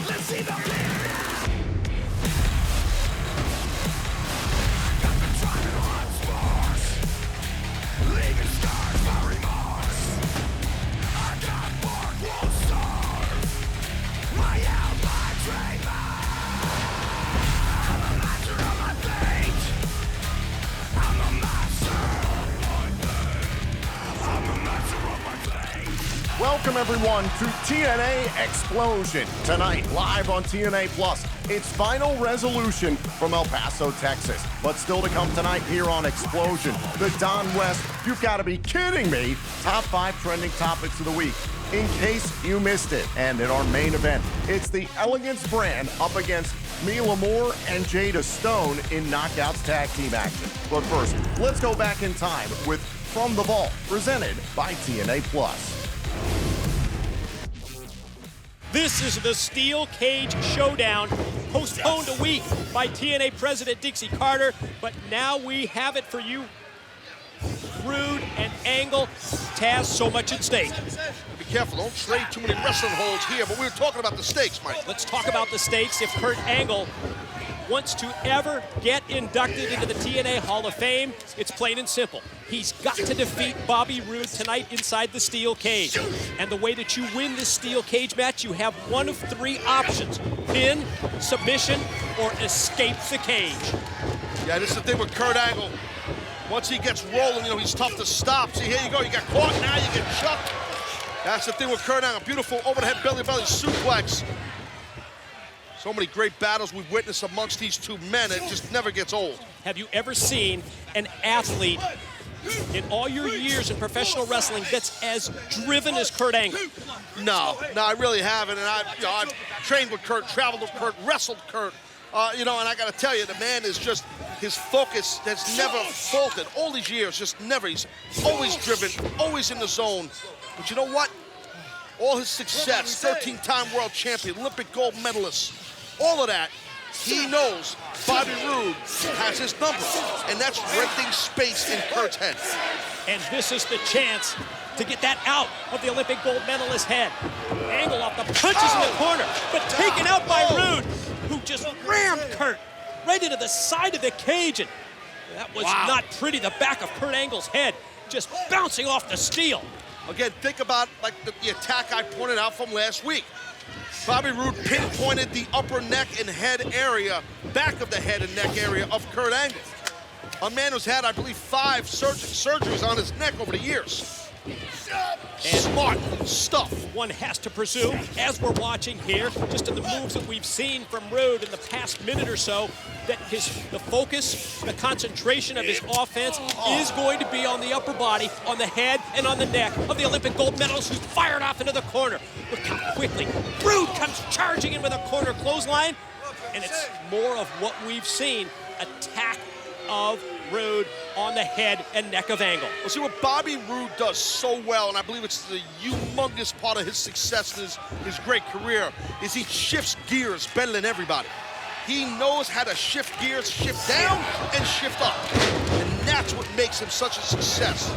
Let's see the fear. Leaving scars for remorse. I got bark, won't starve. My out, my trademark. I'm a master of my fate. I'm a master of my fate. I'm a master of my fate. Welcome everyone to TNA Explosion. Tonight, live on TNA Plus, its final resolution from El Paso, Texas. But still to come tonight here on Xplosion, the Don West, you've got to be kidding me, top 5 trending topics of the week. In case you missed it. And in our main event, it's the Elegance Brand up against Mila and Jada Stone in Knockouts tag team action. But first, let's go back in time with From the Vault, presented by TNA Plus. This is the Steel Cage Showdown, postponed a week by TNA President Dixie Carter, but now we have it for you. Rude and Angle, Taz, so much at stake. Be careful, don't trade too many wrestling holds here, but we were talking about the stakes, Mike. Let's talk about the stakes. If Kurt Angle wants to ever get inducted into the TNA Hall of Fame, it's plain and simple. He's got to defeat Bobby Roode tonight inside the steel cage. And the way that you win this steel cage match, you have one of 3 options: pin, submission, or escape the cage. Yeah, this is the thing with Kurt Angle. Once he gets rolling, you know, he's tough to stop. See, here you go, you got caught, now you get chucked. That's the thing with Kurt Angle. Beautiful overhead belly suplex. So many great battles we've witnessed amongst these two men. It just never gets old. Have you ever seen an athlete in all your years in professional wrestling that's as driven as Kurt Angle? No, I really haven't. And I've trained with Kurt, traveled with Kurt, wrestled Kurt. You know, and I got to tell you, the man is just, his focus has never faltered. All these years, just never. He's always driven, always in the zone. But you know what? All his success, 13-time world champion, Olympic gold medalist, all of that, he knows Bobby Roode has his number, and that's renting space in Kurt's head. And this is the chance to get that out of the Olympic gold medalist's head. Angle off the punches in the corner, but taken out by Roode, who just rammed Kurt right into the side of the cage. And that was not pretty. The back of Kurt Angle's head just bouncing off the steel. Again, think about like the attack I pointed out from last week. Bobby Roode pinpointed the upper neck and head area, back of the head and neck area of Kurt Angle. A man who's had, I believe, 5 surgeries on his neck over the years. And smart stuff. One has to presume, as we're watching here, just in the moves that we've seen from Roode in the past minute or so, that the focus, the concentration of his offense is going to be on the upper body, on the head, and on the neck of the Olympic gold medalist who's fired off into the corner. Look how quickly Roode comes charging in with a corner clothesline, and it's more of what we've seen, attack of Roode on the head and neck of Angle. Well, see what Bobby Roode does so well, and I believe it's the humongous part of his success in his great career, is he shifts gears better than everybody. He knows how to shift gears, shift down and shift up. And that's what makes him such a success.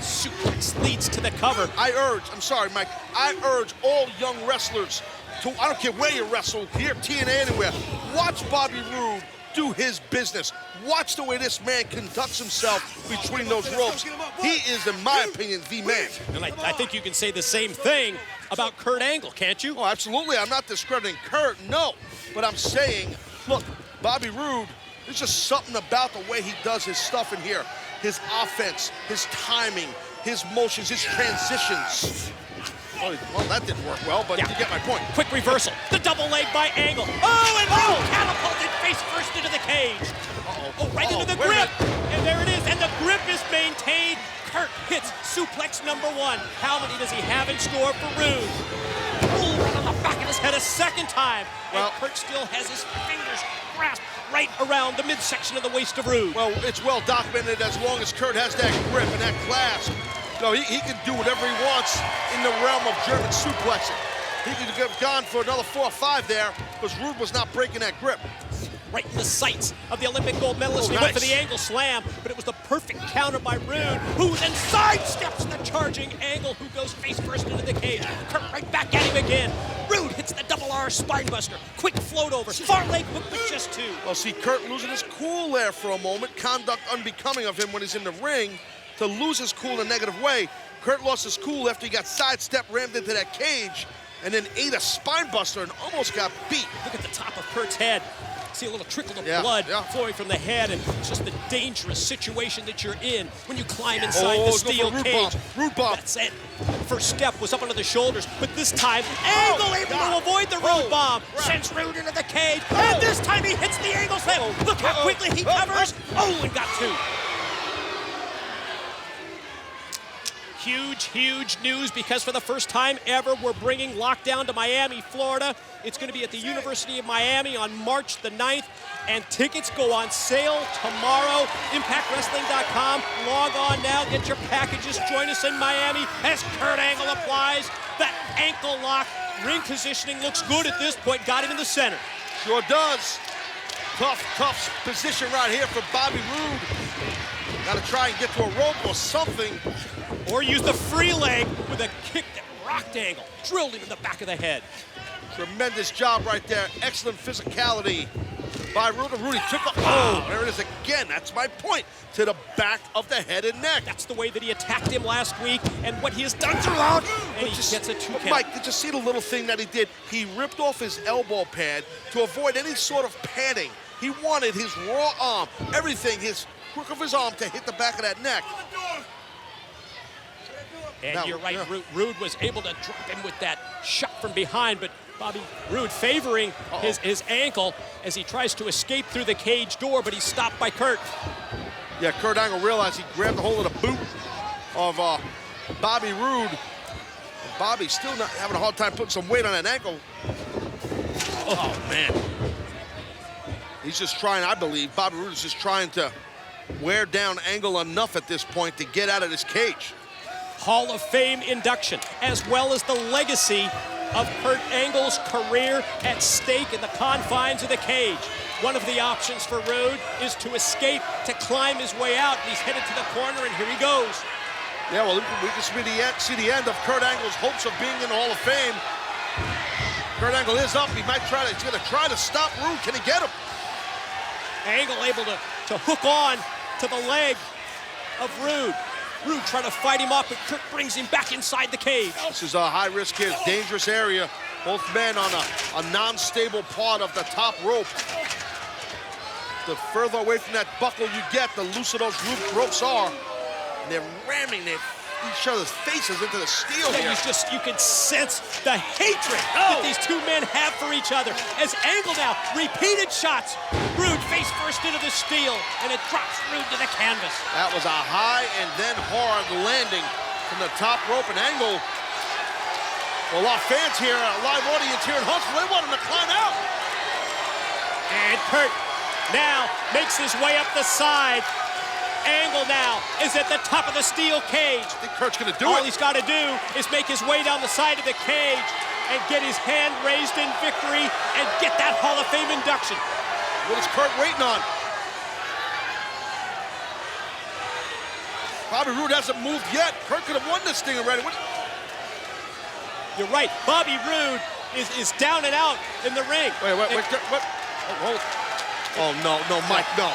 Suplex leads to the cover. I'm sorry, Mike, I urge all young wrestlers to, I don't care where you wrestle, here, TNA, anywhere, watch Bobby Roode do his business. Watch the way this man conducts himself between those ropes. He is, in my opinion, the man. And I think you can say the same thing about Kurt Angle, can't you? Oh, absolutely. I'm not discrediting Kurt, no. But I'm saying, look, Bobby Roode, there's just something about the way he does his stuff in here. His offense, his timing, his motions, his transitions. Well, that didn't work well, but you get my point. Quick reversal. The double leg by Angle. Oh, and Roode catapulted face first into the cage. Oh, right into the grip. And there it is. And the grip is maintained. Kurt hits suplex number 1. How many does he have in store for Roode? Ooh, right on the back of his head a second time. And Kurt still has his fingers grasped right around the midsection of the waist of Roode. Well, it's well documented as long as Kurt has that grip and that clasp. No, he can do whatever he wants in the realm of German suplexing. He could have gone for another 4 or 5 there because Roode was not breaking that grip. Right in the sights of the Olympic gold medalist. He went for the Angle slam, but it was the perfect counter by Roode, who then sidesteps the charging Angle, who goes face first into the cage. Kurt right back at him again. Roode hits the double SLR spinebuster. Quick float over. Far leg hook, but just 2. Well, see, Kurt losing his cool there for a moment. Conduct unbecoming of him when he's in the ring. To lose his cool in a negative way. Kurt lost his cool after he got sidestepped, rammed into that cage, and then ate a spinebuster and almost got beat. Look at the top of Kurt's head. See a little trickle of Yeah, blood yeah. flowing from the head, and it's just the dangerous situation that you're in when you climb inside the steel cage. Root bomb. That's it. First step was up under the shoulders, but this time, Angle able to avoid the root bomb. Sends Rude into the cage, and this time he hits the Angle slam. Look how quickly he covers. Oh, and got 2. Huge, huge news, because for the first time ever, we're bringing Lockdown to Miami, Florida. It's going to be at the University of Miami on March the 9th, and tickets go on sale tomorrow. ImpactWrestling.com. Log on now, get your packages. Join us in Miami as Kurt Angle applies that ankle lock. Ring positioning looks good at this point. Got him in the center. Sure does. Tough position right here for Bobby Roode. Got to try and get to a rope or something. Or use the free leg with a kick that rocked Angle. Drilled him in the back of the head. Tremendous job right there. Excellent physicality by Rude. Rudy took a, oh, there it is again. That's my point. To the back of the head and neck. That's the way that he attacked him last week and what he has done throughout. And he gets a 2 count. Mike, did you see the little thing that he did? He ripped off his elbow pad to avoid any sort of padding. He wanted his raw arm, everything, his crook of his arm to hit the back of that neck. And Now, you're right, yeah. Rude was able to drop him with that shot from behind, but Bobby Roode favoring his ankle as he tries to escape through the cage door, but he's stopped by Kurt. Yeah, Kurt Angle realized he grabbed a hold of the boot of Bobby Roode. Bobby still not having a hard time putting some weight on that ankle. Oh, man. He's just trying, I believe, Bobby Roode is just trying to wear down Angle enough at this point to get out of this cage. Hall of Fame induction, as well as the legacy of Kurt Angle's career at stake in the confines of the cage. One of the options for Roode is to escape, to climb his way out, and he's headed to the corner, and here he goes. Yeah, well, we can see the end of Kurt Angle's hopes of being in the Hall of Fame. Kurt Angle is up. He might try to, he's going to try to stop Roode. Can he get him? Angle able to hook on to the leg of Roode. Roode trying to fight him off, but Kurt brings him back inside the cage. This is a high-risk hit, dangerous area. Both men on a non-stable part of the top rope. The further away from that buckle you get, the looser those ropes are. And they're ramming each other's faces into the steel here. You can sense the hatred that these two men have for each other. As Angle now, repeated shots. Roode face first into the steel, and it drops Roode to the canvas. That was a high and then hard landing from the top rope, and Angle. Well, our fans here, a live audience here in Huntsville, they want him to climb out. And Kurt now makes his way up the side. Angle now is at the top of the steel cage. I think Kurt's gonna do it. All he's got to do is make his way down the side of the cage and get his hand raised in victory and get that Hall of Fame induction. What is Kurt waiting on? Bobby Roode hasn't moved yet. Kurt could have won this thing already. You're right. Bobby Roode is down and out in the ring. Wait, what? Oh, no, Mike, no.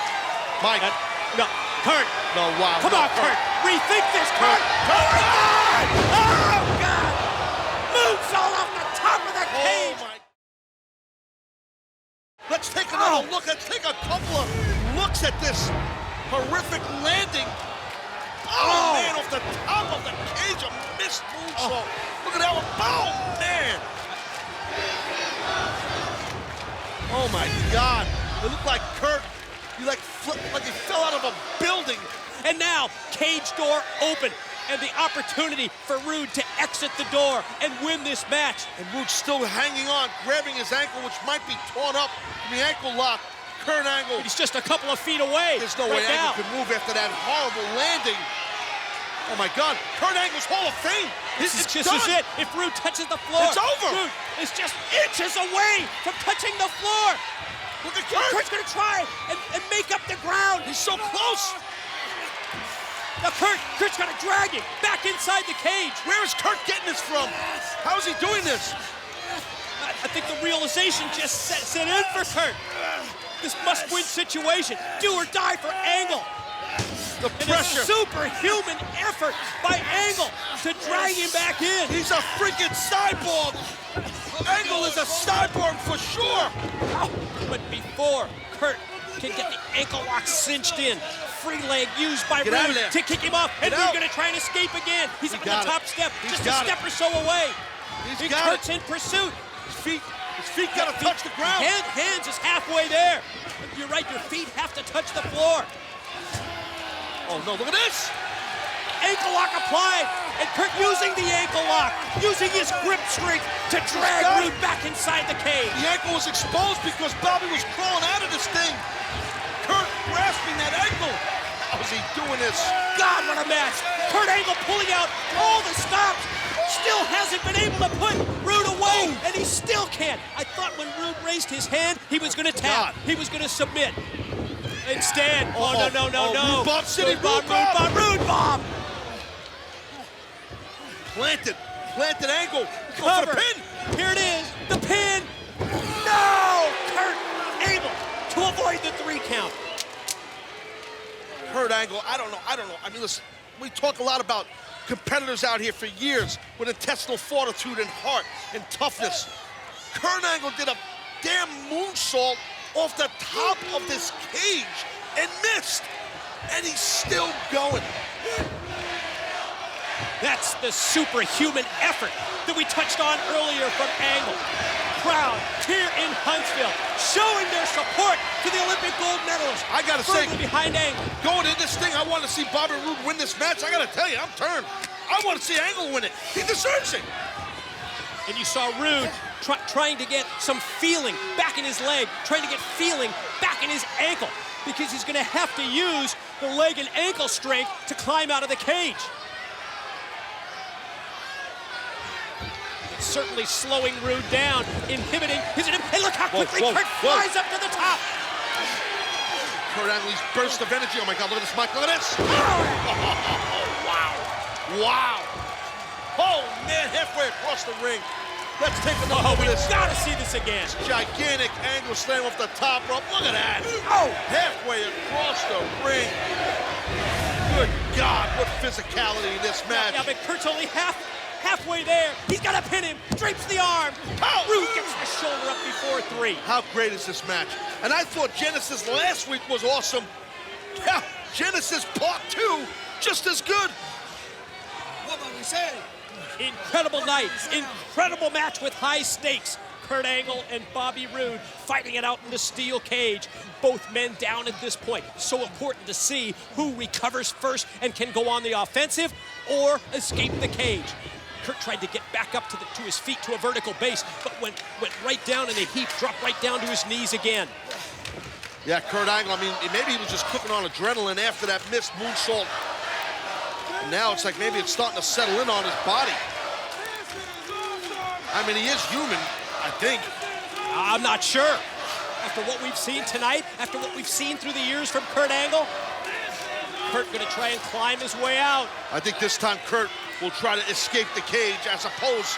Mike. No, Kurt. No, wow. Come on, Kurt. Rethink this, Kurt. Oh, God. Moves all off the top of the cage. Oh, my. Let's take another look. Let's take a couple of looks at this horrific landing. Oh, man, off the top of the cage, a missed moonsault. Look at that one. Oh, man. Oh, my God. It looked like Kurt, he like he fell out of a building. And now, cage door open, and the opportunity for Roode to exit the door and win this match. And Roode's still hanging on, grabbing his ankle, which might be torn up from the ankle lock. Kurt Angle. He's just a couple of feet away. There's no way Angle could move after that horrible landing. Oh, my God. Kurt Angle's Hall of Fame. This is it. If Roode touches the floor, it's over. Roode is just inches away from touching the floor. Look at Kurt. Kurt's going to try and make up the ground. He's so close. Now Kurt's going to drag him back inside the cage. Where is Kurt getting this from? How is he doing this? I think the realization just set in for Kurt. This must-win situation. Do or die for Angle. The pressure. And a superhuman effort by Angle to drag him back in. He's a freaking cyborg. Angle is a cyborg for sure. But before Kurt can get the ankle lock cinched in, free leg used by Get out of Rude there. to kick him off, and Get Rude out. gonna try and escape again. He's on the got it. top step, He's just a got it. step or so away. He's And got Kurt's it. in pursuit. His feet gotta touch the ground. Hands is halfway there. You're right, your feet have to touch the floor. Oh no, look at this. Ankle lock applied, and Kurt using the ankle lock, using his grip strength to drag got Rude it. back inside the cage. The ankle was exposed because Bobby was crawling out of this thing. Kurt grasping that ankle. How is he doing this? God, what a match. Kurt Angle pulling out all the stops. Still hasn't been able to put Rude away, and he still can't. I thought when Rude raised his hand, he was going to tap. God. He was going to submit. Instead, no. Rude bomb city, Rude bomb, Rude bomb. Rude bomb. Planted Angle. Go for Cover. the pin. Here it is, the pin. No! Kurt able to avoid the 3 count. Kurt Angle, I don't know. I mean, listen, we talk a lot about competitors out here for years with intestinal fortitude and heart and toughness. Kurt Angle did a damn moonsault off the top of this cage and missed. And he's still going. That's the superhuman effort that we touched on earlier from Angle. Crowd here in Huntsville showing their support to the Olympic gold medalist. I gotta say, firmly behind Angle. going into this thing, I want to see Bobby Roode win this match. I gotta tell you, I'm turned. I want to see Angle win it. He deserves it. And you saw Rude trying to get some feeling back in his leg, trying to get feeling back in his ankle, because he's gonna have to use the leg and ankle strength to climb out of the cage. It's certainly slowing Rude down, inhibiting his... Hey, look how quickly Kurt flies up to the top. Kurt Angle's burst of energy. Oh my God, look at this, Mike. Look at this. Wow. Oh man, halfway across the ring. Let's take a look over We this. gotta see this again. Gigantic angle slam off the top rope. Look at that. Oh! Halfway across the ring. Good God, what physicality in this match. Yeah, but Kurt's only halfway there. He's got to pin him. Drapes the arm. Oh! Rude gets the shoulder up before 3. How great is this match? And I thought Genesis last week was awesome. Yeah, Genesis Part 2, just as good. What about we say? Incredible night. Incredible match with high stakes. Kurt Angle and Bobby Roode fighting it out in the steel cage. Both men down at this point. So important to see who recovers first and can go on the offensive or escape the cage. Kurt tried to get back up to his feet to a vertical base, but went right down in a heap, dropped right down to his knees again. Yeah, Kurt Angle, I mean, maybe he was just cooking on adrenaline after that missed moonsault. And now it's like maybe it's starting to settle in on his body. I mean, he is human, I think. I'm not sure. After what we've seen tonight, after what we've seen through the years from Kurt Angle, Kurt gonna try and climb his way out. I think this time Kurt will try to escape the cage as opposed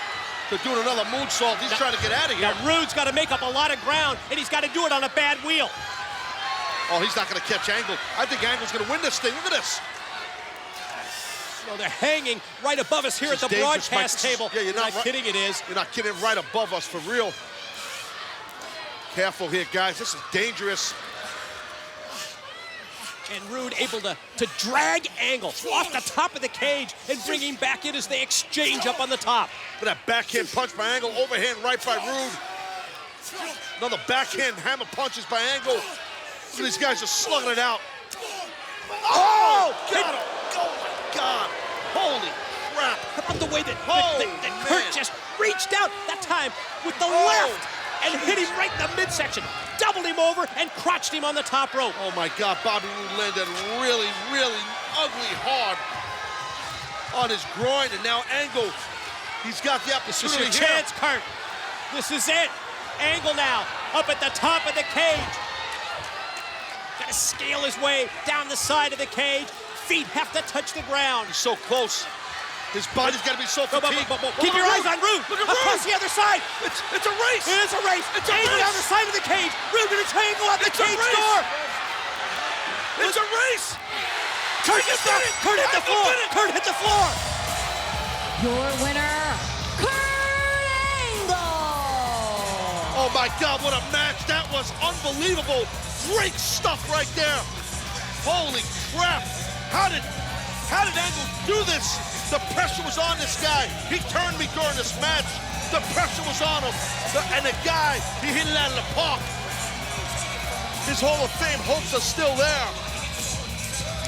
to doing another moonsault. He's trying to get out of here. Now, Rude's got to make up a lot of ground, and he's got to do it on a bad wheel. Oh, he's not going to catch Angle. I think Angle's going to win this thing. Look at this. So they're hanging right above us here at This the is dangerous, broadcast Mike. table. Yeah, you're not right. kidding, it is. You're not kidding, right above us for real. Careful here, guys. This is dangerous. And Rude able to drag Angle off the top of the cage and bring him back in as they exchange up on the top. Look at that backhand punch by Angle, overhand right by Rude. Another backhand hammer punches by Angle. Look at these guys just slugging it out. Oh, got him. Oh, my God. Holy crap. How about the way that Oh, Kurt man. just reached out, that time with the left, and hit him right in the midsection, doubled him over, and crotched him on the top rope. Oh, my God. Bobby Roode landed really, really ugly hard on his groin. And now Angle, he's got the This is opportunity your here. chance, Kurt. This is it. Angle now, up at the top of the cage. Got to scale his way down the side of the cage. Feet have to touch the ground. He's so close. His body's got to be so fatigued. Keep your eyes on Rude. Look at Across Rude. the other side. It's a race. It is a race. It's a Angle race. down the side of the cage. Rude gonna triangle on the It's a cage race. door. It's a race. Kurt hit the floor. Kurt hit the floor. Your winner, Kurt Angle. Oh my God, what a match. That was unbelievable. Great stuff right there. Holy crap. How did Angle do this? The pressure was on this guy. He turned me during this match. The pressure was on him. And the guy, he hit it out of the park. His Hall of Fame hopes are still there.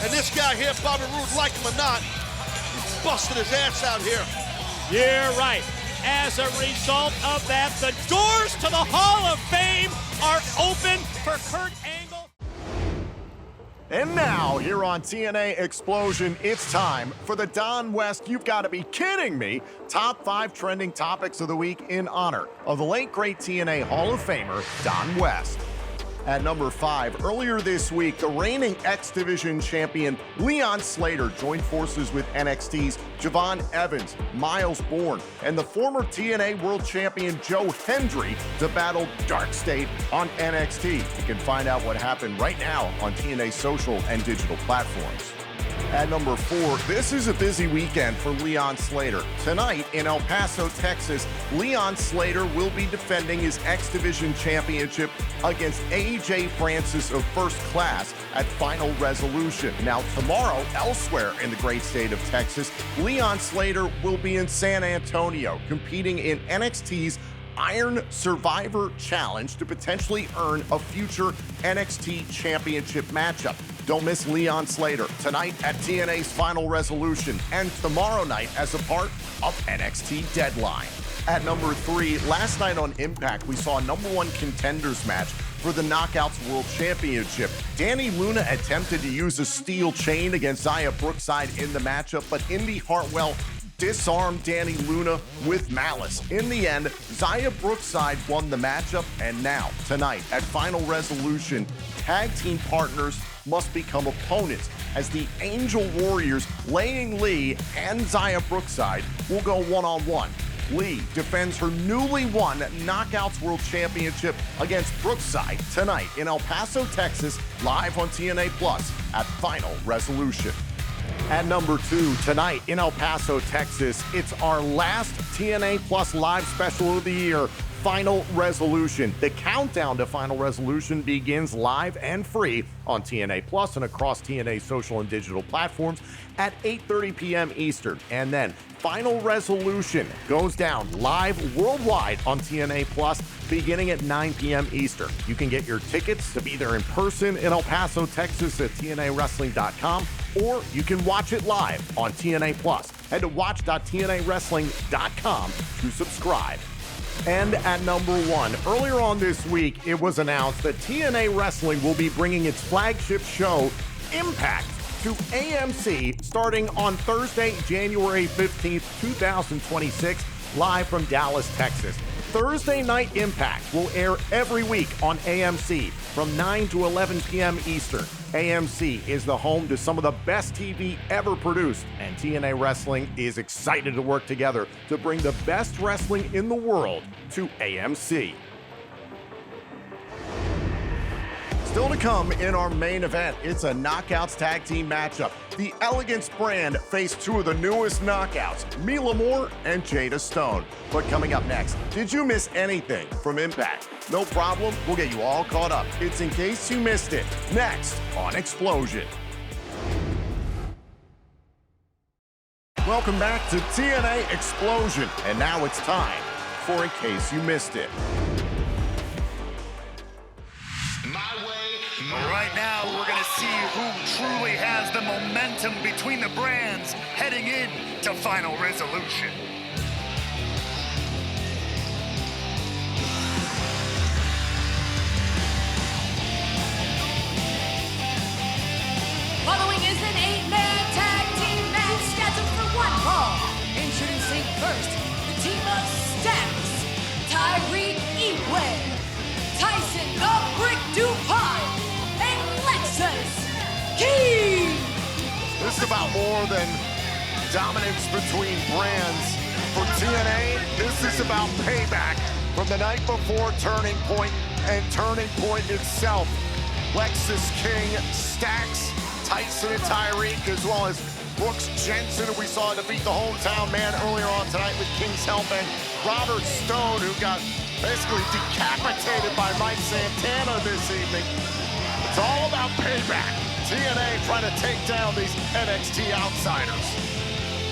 And this guy here, Bobby Roode, like him or not, he busted his ass out here. You're right. As a result of that, the doors to the Hall of Fame are open for Kurt Angle. And now, here on TNA Explosion, it's time for the Don West, you've got to be kidding me, top 5 trending topics of the week in honor of the late great TNA Hall of Famer, Don West. At number 5, earlier this week, the reigning X Division champion Leon Slater joined forces with NXT's Javon Evans, Miles Bourne, and the former TNA World Champion Joe Hendry to battle Dark State on NXT. You can find out what happened right now on TNA social and digital platforms. At number 4, this is a busy weekend for Leon Slater. Tonight in El Paso, Texas, Leon Slater will be defending his X Division championship against AJ Francis of First Class at Final Resolution. Now tomorrow, elsewhere in the great state of Texas, Leon Slater will be in San Antonio competing in NXT's Iron Survivor Challenge to potentially earn a future NXT championship matchup. Don't miss Leon Slater tonight at TNA's Final Resolution and tomorrow night as a part of NXT Deadline. At number 3, last night on Impact, we saw a number 1 contenders match for the Knockouts World Championship. Danny Luna attempted to use a steel chain against Xia Brookside in the matchup, but Indy Hartwell disarmed Danny Luna with malice. In the end, Xia Brookside won the matchup, and now, tonight, at Final Resolution, tag team partners must become opponents as the Angel Warriors, Laying Lee and Xia Brookside, will go one-on-one. Lee defends her newly won Knockouts World Championship against Brookside tonight in El Paso, Texas, live on TNA Plus at Final Resolution. At number 2, tonight in El Paso, Texas, it's our last TNA Plus live special of the year, Final Resolution. The countdown to Final Resolution begins live and free on TNA Plus and across TNA social and digital platforms at 8:30 p.m. Eastern. And then Final Resolution goes down live worldwide on TNA Plus beginning at 9 p.m. Eastern. You can get your tickets to be there in person in El Paso, Texas at TNAWrestling.com, or you can watch it live on TNA Plus. Head to watch.TNAWrestling.com to subscribe. And at number 1, earlier on this week, it was announced that TNA Wrestling will be bringing its flagship show, Impact, to AMC starting on Thursday, January 15th, 2026, live from Dallas, Texas. Thursday Night Impact will air every week on AMC from 9 to 11 p.m. Eastern. AMC is the home to some of the best TV ever produced, and TNA Wrestling is excited to work together to bring the best wrestling in the world to AMC. Still to come in our main event, it's a Knockouts tag team matchup. The Elegance Brand face 2 of the newest Knockouts, Mila Moore and Jada Stone. But coming up next, did you miss anything from Impact? No problem, we'll get you all caught up. It's In Case You Missed It, next on Xplosion. Welcome back to TNA Explosion, and now it's time for In Case You Missed It. Right now, we're going to see who truly has the momentum between the brands heading in to Final Resolution. Following is an 8-man tag team match scheduled for 1 fall. Introducing first, the team of Stacks, Tyreek Eway, Tyson the Brick DuPont, and Lexus Key. This is about more than dominance between brands. For TNA, this is about payback from the night before Turning Point and Turning Point itself. Lexus King, Stax, Tyson and Tyreek, as well as Brooks Jensen, who we saw defeat the hometown man earlier on tonight with King's help, and Robert Stone, who got basically decapitated by Mike Santana this evening. It's all about payback. TNA trying to take down these NXT outsiders.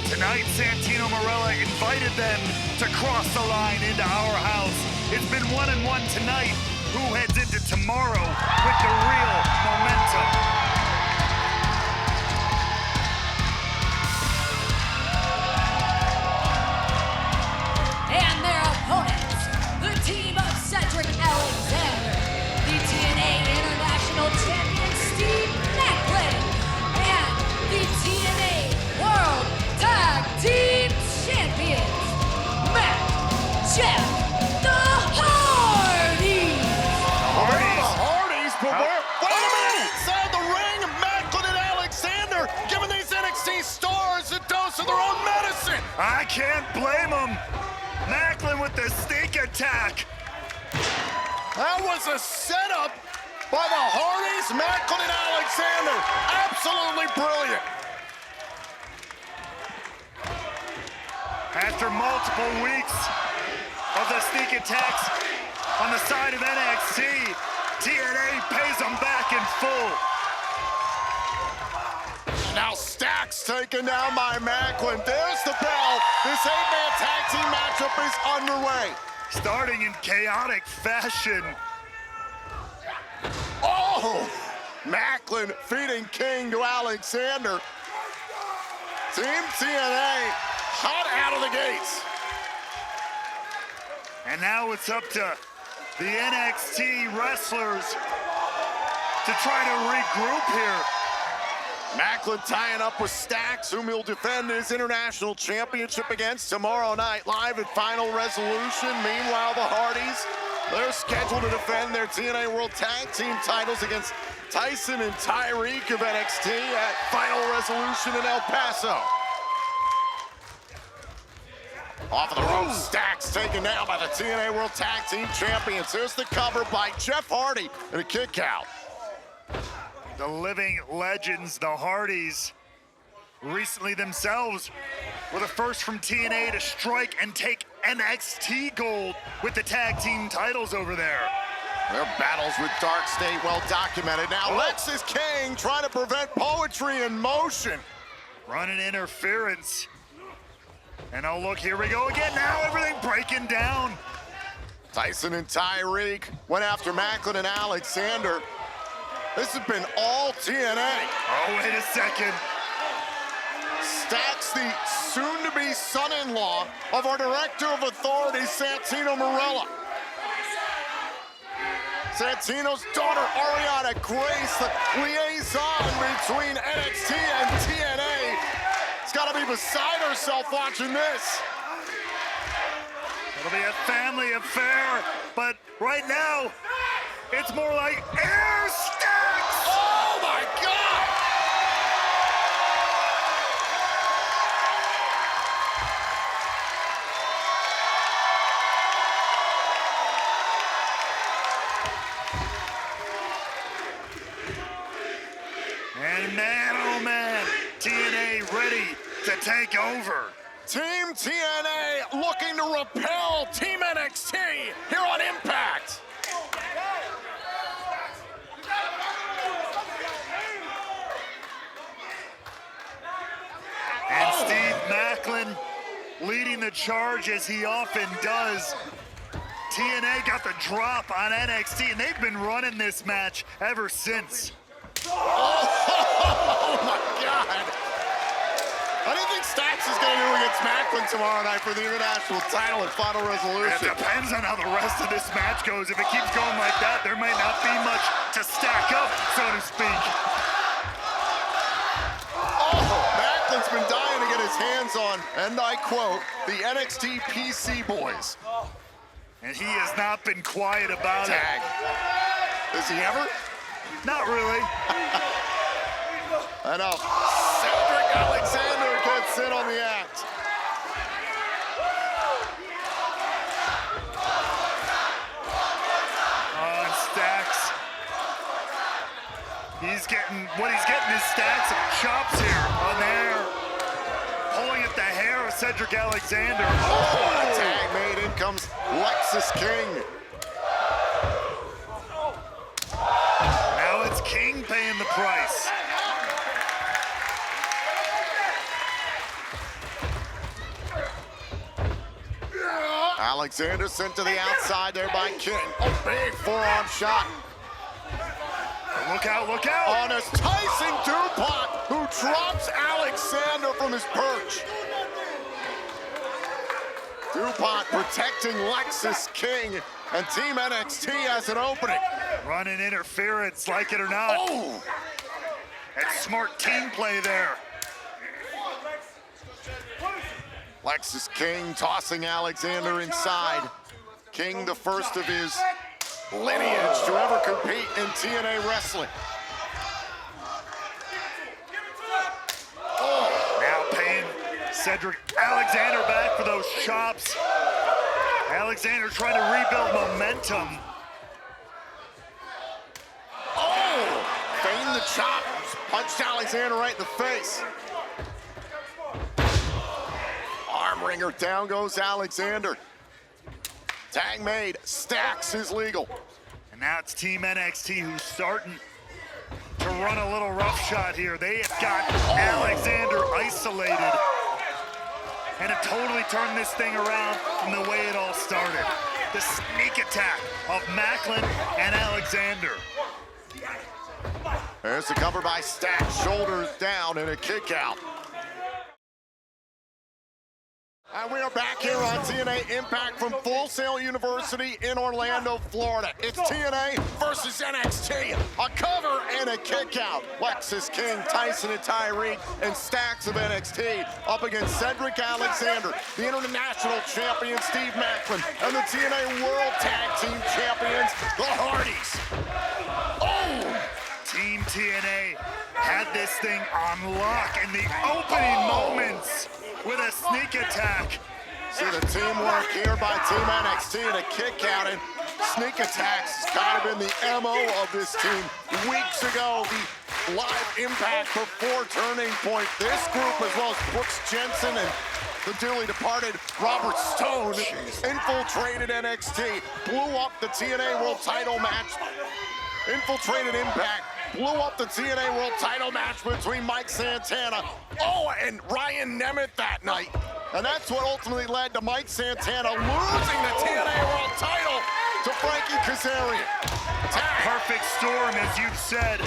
Tonight, Santino Marella invited them to cross the line into our house. It's been 1-1 tonight. Who heads into tomorrow with the real momentum? And their opponents, the team of Cedric Alexander, the TNA International Champion Steve Macklin, and the TNA World Tag Team Champions, Matt, Jeff, the Hardys. The Hardys, but wait a minute! Inside the ring, Macklin and Alexander giving these NXT stars a dose of their own medicine. I can't blame them. Macklin with the sneak attack. That was a setup by the Hardys, Macklin and Alexander. Absolutely brilliant. After multiple weeks of the sneak attacks on the side of NXT, TNA pays them back in full. Now Stax taken down by Macklin. There's the bell. This 8-man tag team matchup is underway. Starting in chaotic fashion. Oh! Macklin feeding King to Alexander. Team TNA hot out of the gates. And now it's up to the NXT wrestlers to try to regroup here. Macklin tying up with Stax, whom he'll defend his international championship against tomorrow night, live at Final Resolution. Meanwhile, the Hardys, they're scheduled to defend their TNA World Tag Team titles against Tyson and Tyreek of NXT at Final Resolution in El Paso. Off of the ropes, Stax taken down by the TNA World Tag Team Champions. There's the cover by Jeff Hardy and a kick out. The living legends, the Hardys, recently themselves were the first from TNA to strike and take NXT gold with the tag team titles over there. Their battles with Dark State well documented. Now Lexus King trying to prevent Poetry in Motion. Running interference. And oh look, here we go again. Now everything breaking down. Tyson and Tyreek went after Macklin and Alexander. This has been all TNA. Oh, wait a second. Stax, the soon-to-be son-in-law of our Director of Authority, Santino Marella. Santino's daughter, Ariana Grace, the liaison between NXT and TNA. It's got to be beside herself watching this. It'll be a family affair, but right now, it's more like air stacks! Oh my God! And man, oh man, TNA ready to take over. Team TNA looking to repel Team NXT here on Impact. And Steve Macklin leading the charge as he often does. TNA got the drop on NXT, and they've been running this match ever since. Oh my God! What do you think Stax is going to do against Macklin tomorrow night for the international title at Final Resolution? It depends on how the rest of this match goes. If it keeps going like that, there might not be much to stack up, so to speak. Oh, Macklin's been dying to get his hands on, and I quote, the NXT PC boys. And he has not been quiet about it. Tag. Is he ever? Not really. I know. Cedric Alexander gets cuts in on the act. And Stacks. He's getting is stacks of chops here on there. Pulling at the hair of Cedric Alexander. Oh, tag made. In comes Lexus King. Now it's King paying the price. Alexander sent to the outside there by King. A big forearm shot. Look out, look out! On us, Tyson DuPont, who drops Alexander from his perch. DuPont protecting Lexus King, and Team NXT has an opening. Running interference, like it or not. Oh! That's smart team play there. Lexus King tossing Alexander inside. King, the first of his lineage to ever compete in TNA wrestling. Now paying Cedric Alexander back for those chops. Alexander trying to rebuild momentum. Oh! Feigned the chop. Punched Alexander right in the face. Arm wringer, down goes Alexander. Tag made, Stacks is legal. And now it's Team NXT who's starting to run a little roughshod here. They have got Alexander isolated and have totally turned this thing around from the way it all started. The sneak attack of Macklin and Alexander. There's the cover by Stacks, shoulders down and a kick out. And we are back here on TNA Impact from Full Sail University in Orlando, Florida. It's TNA versus NXT. A cover and a kick out. Lexus King, Tyson and Tyreek, and Stacks of NXT up against Cedric Alexander, the international champion Steve Macklin, and the TNA World Tag Team champions, the Hardys. Oh! Team TNA had this thing on lock in the opening moments with a sneak attack. See the teamwork here by Team NXT and a kick out, and sneak attacks has kind of been the MO of this team. Weeks ago, the live Impact before Turning Point. This group, as well as Brooks Jensen and the dearly departed Robert Stone, infiltrated NXT, blew up the TNA World Title match, infiltrated Impact, blew up the TNA World Title match between Mike Santana, and Ryan Nemeth that night. And that's what ultimately led to Mike Santana losing the TNA World Title to Frankie Kazarian. A perfect storm, as you've said,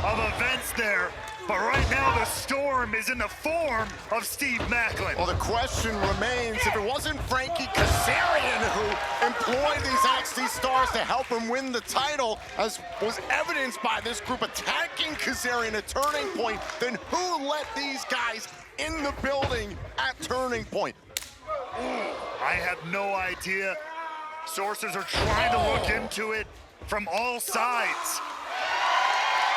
of events there. But right now, the storm is in the form of Steve Macklin. Well, the question remains, if it wasn't Frankie Kazarian who employed these NXT stars to help him win the title, as was evidenced by this group attacking Kazarian at Turning Point, then who let these guys in the building at Turning Point? I have no idea. Sources are trying to look into it from all sides.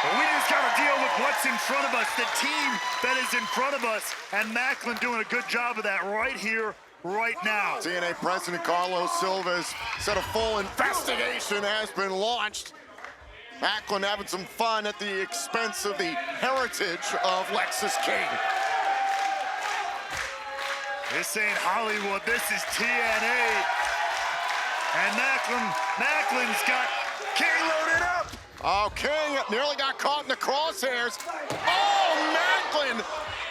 But we just got to deal with what's in front of us, the team that is in front of us, and Macklin doing a good job of that right here, right now. TNA President Carlos Silva said a full investigation has been launched. Macklin having some fun at the expense of the heritage of Lexus King. This ain't Hollywood, this is TNA. And Macklin's got King loaded up. Oh, King nearly got caught in the crosshairs. Oh, Macklin,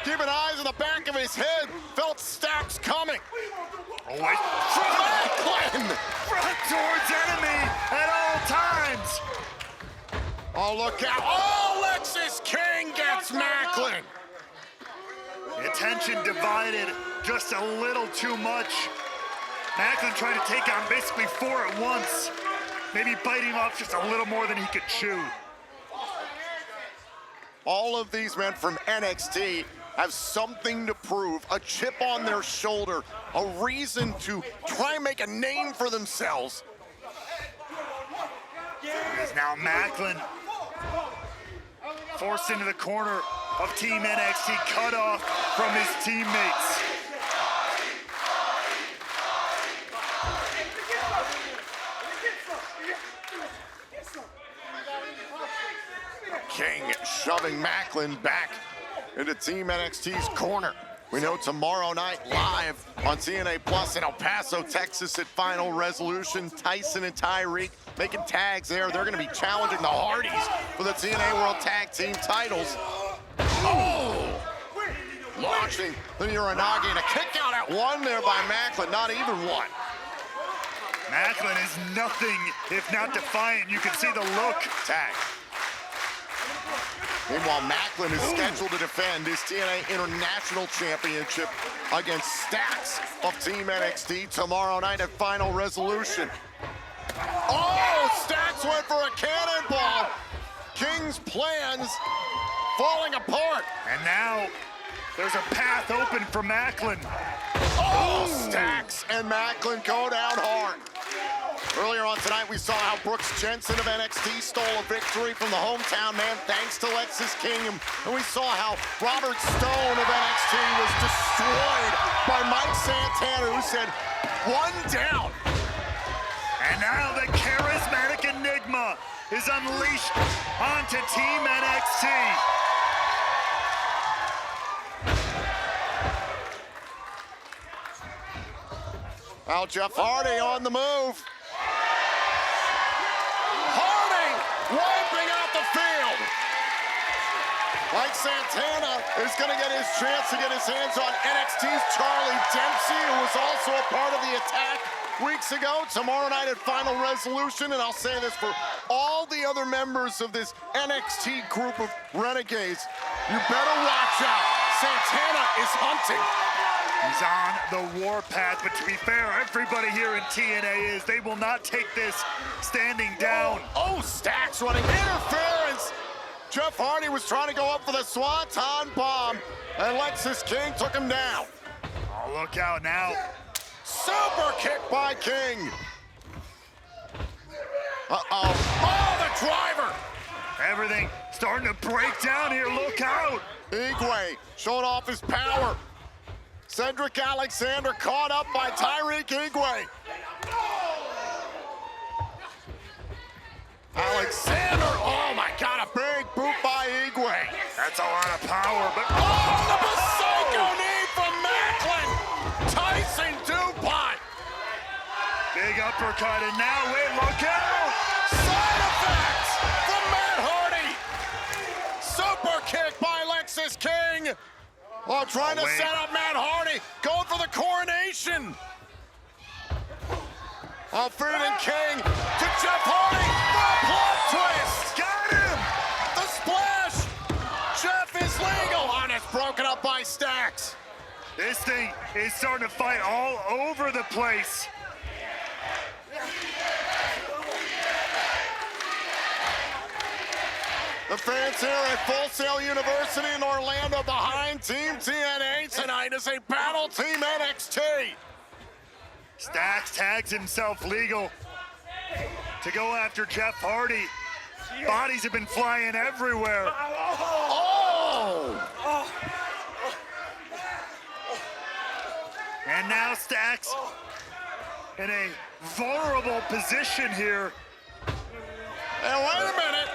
giving eyes in the back of his head, felt Stacks coming. Oh, wait. Macklin! Front towards enemy at all times. Oh, look out. Oh, Lexus King gets Macklin. The attention divided just a little too much. Macklin trying to take on basically four at once. Maybe biting off just a little more than he could chew. All of these men from NXT have something to prove, a chip on their shoulder, a reason to try and make a name for themselves. Is now Macklin forced into the corner of Team NXT, cut off from his teammates. King shoving Macklin back into Team NXT's corner. We know tomorrow night live on TNA Plus in El Paso, Texas at Final Resolution, Tyson and Tyreek making tags there. They're gonna be challenging the Hardys for the TNA World Tag Team titles. Oh! Launching the Uranagi and a kick out at one there by Macklin, not even one. Macklin is nothing if not defiant. You can see the look. Tag. Meanwhile, Macklin is scheduled to defend his TNA International Championship against Stacks of Team NXT tomorrow night at Final Resolution. Oh, Stacks went for a cannonball. King's plans falling apart. And now there's a path open for Macklin. Oh, Stacks and Macklin go down hard. Earlier on tonight, we saw how Brooks Jensen of NXT stole a victory from the hometown man thanks to Lexis King. And we saw how Robert Stone of NXT was destroyed by Mike Santana, who said, one down. And now the charismatic enigma is unleashed onto Team NXT. Now Jeff Hardy on the move. Wiping out the field. Mike Santana is going to get his chance to get his hands on NXT's Charlie Dempsey, who was also a part of the attack weeks ago. Tomorrow night at Final Resolution, and I'll say this for all the other members of this NXT group of renegades, you better watch out. Santana is hunting. He's on the warpath, but to be fair, everybody here in TNA is. They will not take this standing down. Oh, Stacks running interference. Jeff Hardy was trying to go up for the Swanton bomb, and Lexis King took him down. Oh, look out now. Super kick by King. Uh-oh. Oh, the driver. Everything starting to break down here. Look out. Igwe showing off his power. Cedric Alexander caught up by Tyreek Igwe. Alexander, oh my God, a big boot by Igwe. That's a lot of power, but... Oh, the Psycho knee from Macklin. Tyson DuPont. Big uppercut, and now, wait, look out. Side effects from Matt Hardy. Super kick by Lexis King. Oh, trying to set up Matt Hardy, going for the coronation. Alfred and King to Jeff Hardy for a plot twist. Got him! The splash. Jeff is legal, and it's broken up by Stacks. This thing is starting to fight all over the place. The fans here at Full Sail University in Orlando behind Team TNA tonight as they battle Team NXT. Stacks tags himself legal to go after Jeff Hardy. Bodies have been flying everywhere. Oh! And now Stacks in a vulnerable position here. And wait a minute.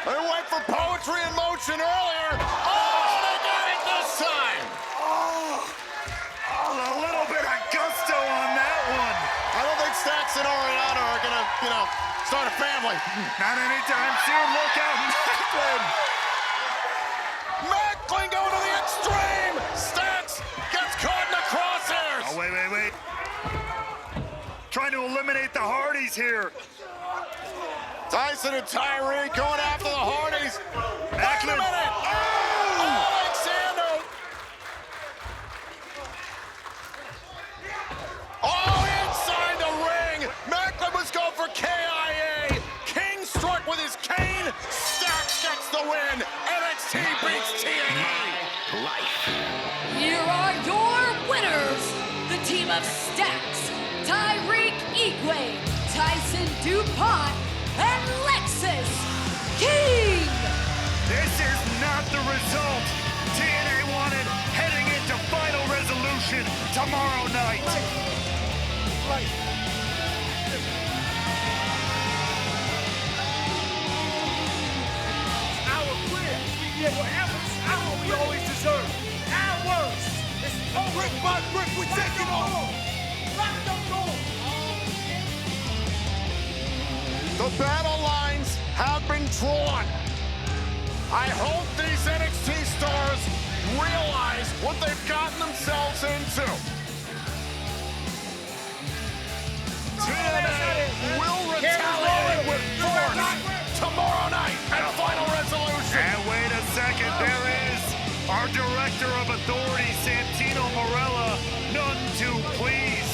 They went for poetry in motion earlier. Oh, they got it this time. Oh, a little bit of gusto on that one. I don't think Stacks and Ariana are gonna, start a family. Not anytime soon. Look out, Macklin. Macklin going to the extreme. Stacks gets caught in the crosshairs. Oh, wait. Trying to eliminate the Hardys here. Tyson and Tyree going after the Hardys. Macklin. Wait a minute. Oh, Alexander. Oh, inside the ring. Macklin was going for KIA. King struck with his cane. Stacks gets the win. NXT beats TNA. Here are your winners, the team of Stacks, Tyreek Igwe, Tyson DuPont, and Lexis King. This is not the result TNA wanted heading into The battle lines have been drawn. I hope these NXT stars realize what they've gotten themselves into. TNA will retaliate with force tomorrow night at Final Resolution. And wait a second, there is our Director of Authority, Santino Marella, none too pleased.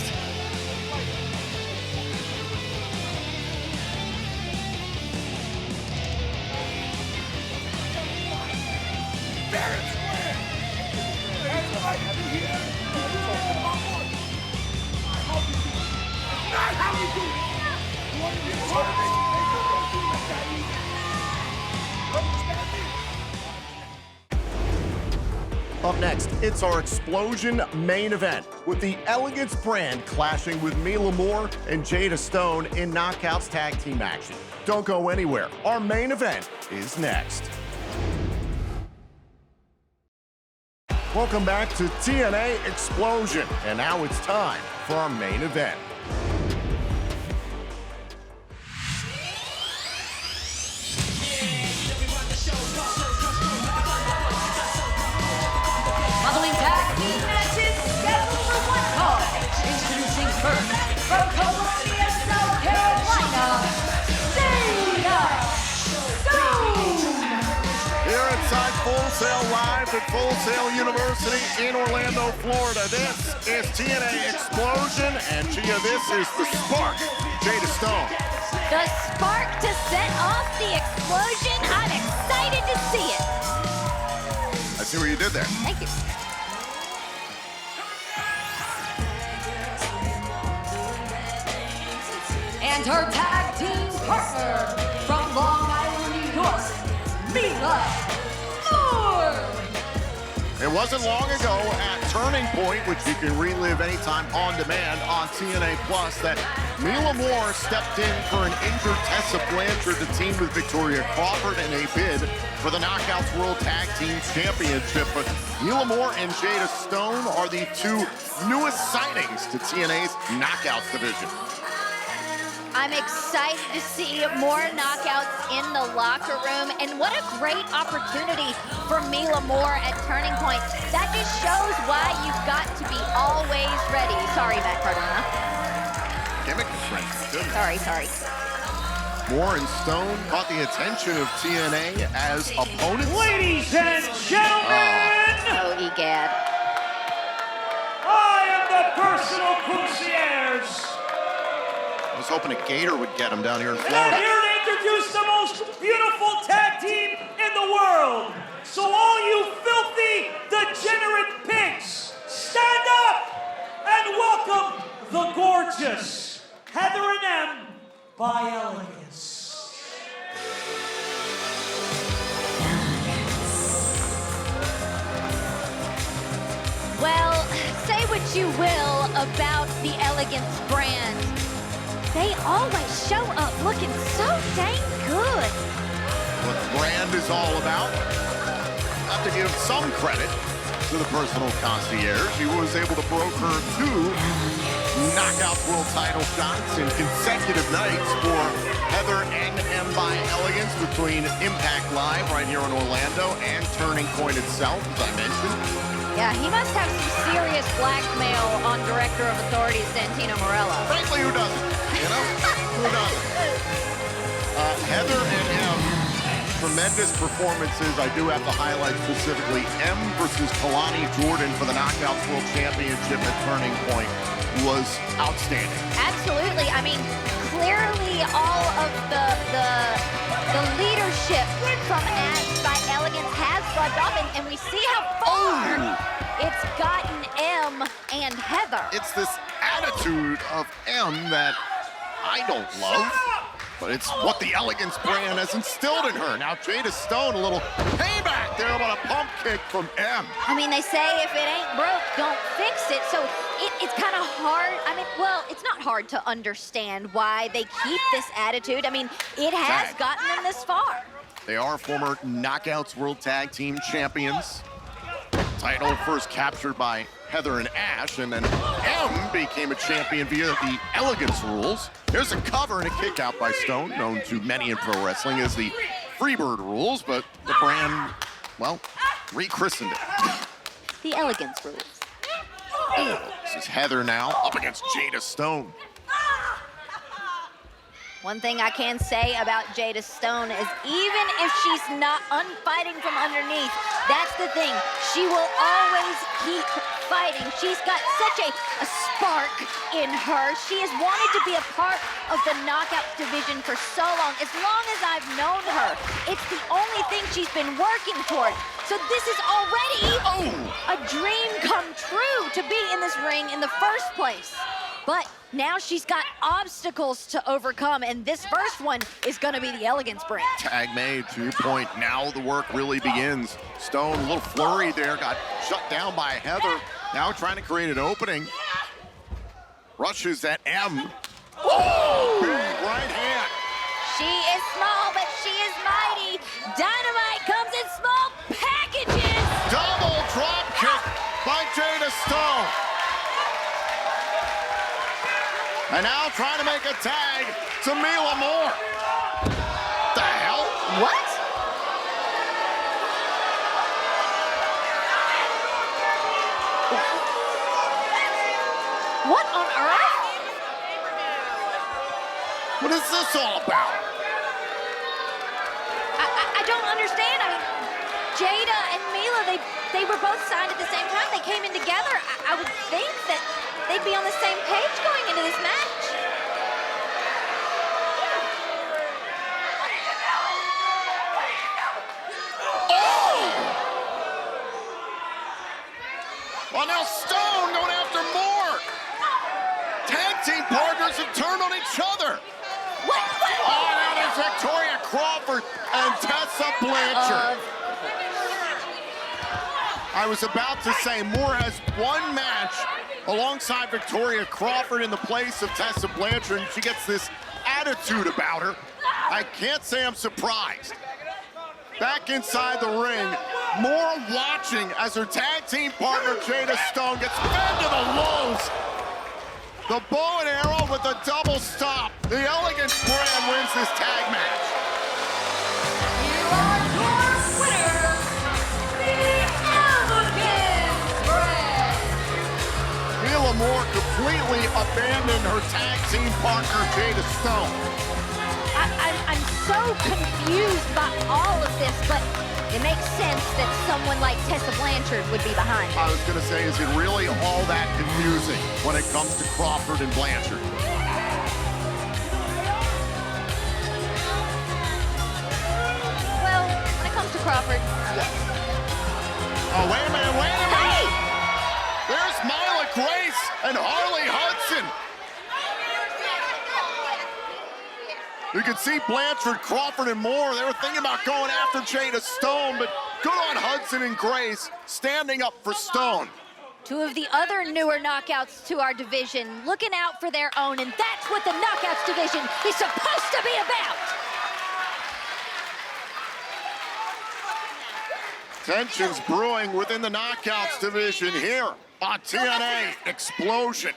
Up next, it's our Xplosion main event with the Elegance Brand clashing with Mila Moore and Jada Stone in Knockouts tag team action. Don't go anywhere. Our main event is next. Welcome back to TNA Explosion, and now it's time for our main event. Following tag team matches scheduled for one call. Introducing first, from Columbia, South Carolina, Jada Stone. Here inside Full Sail Live at Full Sail University in Orlando, Florida. This is TNA Explosion, and Gia, this is the Spark, Jada Stone. The spark to set off the explosion. I'm excited to see it. I see what you did there. Thank you. And her tag team partner from Long Island, New York, Mila Moore. It wasn't long ago at Turning Point, which you can relive anytime on demand on TNA Plus, that Mila Moore stepped in for an injured Tessa Blanchard to team with Victoria Crawford in a bid for the Knockouts World Tag Team Championship. But Mila Moore and Jada Stone are the two newest signings to TNA's Knockouts division. I'm excited to see more knockouts in the locker room, and what a great opportunity for Mila Moore at Turning Point. That just shows why you've got to be always ready. Sorry, Matt Cardona. Gimmick friends. Sorry. Moore and Stone caught the attention of TNA as opponents. Ladies and gentlemen, Oh, egad. I am the personal concierge. I was hoping a gator would get him down here in And I'm Florida. here to introduce the most beautiful tag team in the world. So all you filthy, degenerate pigs, stand up and welcome the gorgeous Heather and M by Elegance. Well, say what you will about the Elegance Brand. They always show up looking so dang good. What the Brand is all about. Have to give some credit to the personal concierge. He was able to broker 2 Knockouts World title shots in consecutive nights for Heather and M by Elegance between Impact Live right here in Orlando and Turning Point itself, as I mentioned. Yeah, he must have some serious blackmail on Director of Authority Santino Marella. Frankly, who doesn't? You know? Who doesn't? Heather and M, tremendous performances. I do have to highlight specifically M versus Kalani Jordan for the Knockouts World Championship at Turning Point was outstanding. Absolutely. I mean, clearly all of the leadership from AXS by Elegance has rubbed off, and we see how far it's gotten M and Heather. It's this attitude of M that I don't love, but it's what the Elegance Brand has instilled in her. Now Jada Stone, a little payback there on a pump kick from M. I mean, they say if it ain't broke, don't fix it. So it's kind of hard. I mean, well, it's not hard to understand why they keep this attitude. I mean, it has gotten them this far. They are former Knockouts World Tag Team Champions. title, first captured by Heather and Ash, and then M became a champion via the Elegance rules. Here's a cover and a kick out by Stone, known to many in pro wrestling as the Freebird rules, but the brand, well, rechristened it. The Elegance rules. This is Heather now up against Jada Stone. One thing I can say about Jada Stone is even if she's not unfighting from underneath, that's the thing. She will always keep fighting. She's got such a spark in her. She has wanted to be a part of the Knockouts division for so long as I've known her. It's the only thing she's been working toward. So this is already a dream come true to be in this ring in the first place. But now she's got obstacles to overcome, and this first one is going to be the Elegance Brand. Tag made, to your point. Now the work really begins. Stone, a little flurry there, got shut down by Heather. Now trying to create an opening. Rushes at M. Oh, big right hand. She is small, but she is mighty. Dynamite comes in small packages. Double drop kick by Jada Stone. And now trying to make a tag to Mila Moore. The hell? What? What on earth? What is this all about? I don't understand. I mean, Jada and Mila, they were both signed at the same time. They came in together. I would think that they'd be on the same page going into this match. Well, now Stone going after Moore. Tag team partners have turned on each other. What? Oh, now there's Victoria Crawford and Tessa Blanchard. I was about to say, Moore has one match alongside Victoria Crawford in the place of Tessa Blanchard, and she gets this attitude about her. I can't say I'm surprised. Back inside the ring, Moore watching as her tag team partner Jada Stone gets fed to the lows. The bow and arrow with a double stop. The Elegance Brand wins this tag match. You are your winner, the Elegance Brand. Mila Moore completely abandoned her tag team partner Jada Stone. I'm so confused by all of this, but it makes sense that someone like Tessa Blanchard would be behind it. I was going to say, is it really all that confusing when it comes to Crawford and Blanchard? Well, when it comes to Crawford, yes. Oh, wait a minute, wait a minute! Hey! There's Mila Grace and Harley Hudson. You can see Blanchard, Crawford, and Moore. They were thinking about going after Jada Stone, but good on Hudson and Grace standing up for Stone. Two of the other newer knockouts to our division looking out for their own, and that's what the knockouts division is supposed to be about. Tensions brewing within the knockouts division here on TNA Explosion.